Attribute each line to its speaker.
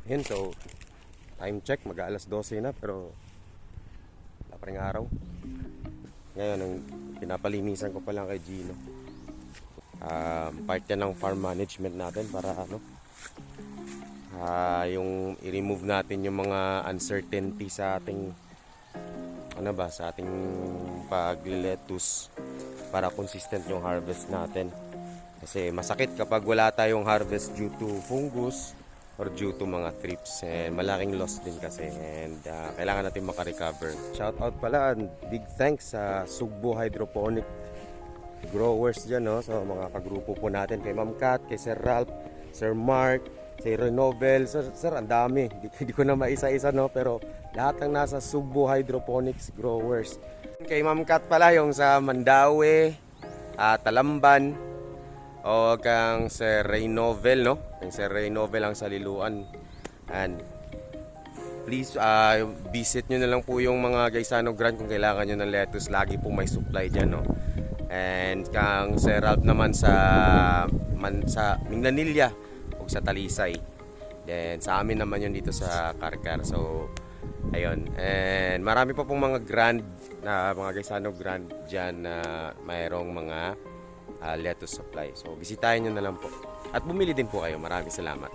Speaker 1: Yun, so time check, mag-aalas 12 na pero wala pa rin araw. Ngayon, ang pinapalinisan ko pa lang kay Gino. Part yan ng farm management natin para yung i-remove natin yung mga uncertainty sa ating sa ating pag-lettuce para consistent yung harvest natin. Kasi masakit kapag wala tayong harvest due to fungus or due to mga thrips, and malaking loss din kasi, and kailangan natin makarecover. Shout out pala and big thanks sa Sugbo Hydroponic growers dyan, no? So mga kagrupo po natin, kay Ma'am Kat, kay Sir Ralph, Sir Mark, Sir Renovel, Sir, ang dami, hindi ko na maisa-isa, no? Pero lahat ng nasa Sugbo Hydroponics growers. Kay Ma'am Kat pala yung sa Mandaue, Talamban, o kang Sir Renovel, no? Yung Sir Renovel ang saliluan. And please visit nyo na lang po yung mga Gaisano Grand kung kailangan nyo ng lettuce. Lagi po may supply dyan, no? And kang Sir Ralph naman sa Mindanilla o sa Talisay. Then sa amin naman yun dito sa Karkar. So ayun. And marami pa pong mga grand na mga Gaisano Grand dyan na mayroong mga lettuce supply. So bisitahin nyo na lang po. At bumili din po kayo. Maraming salamat.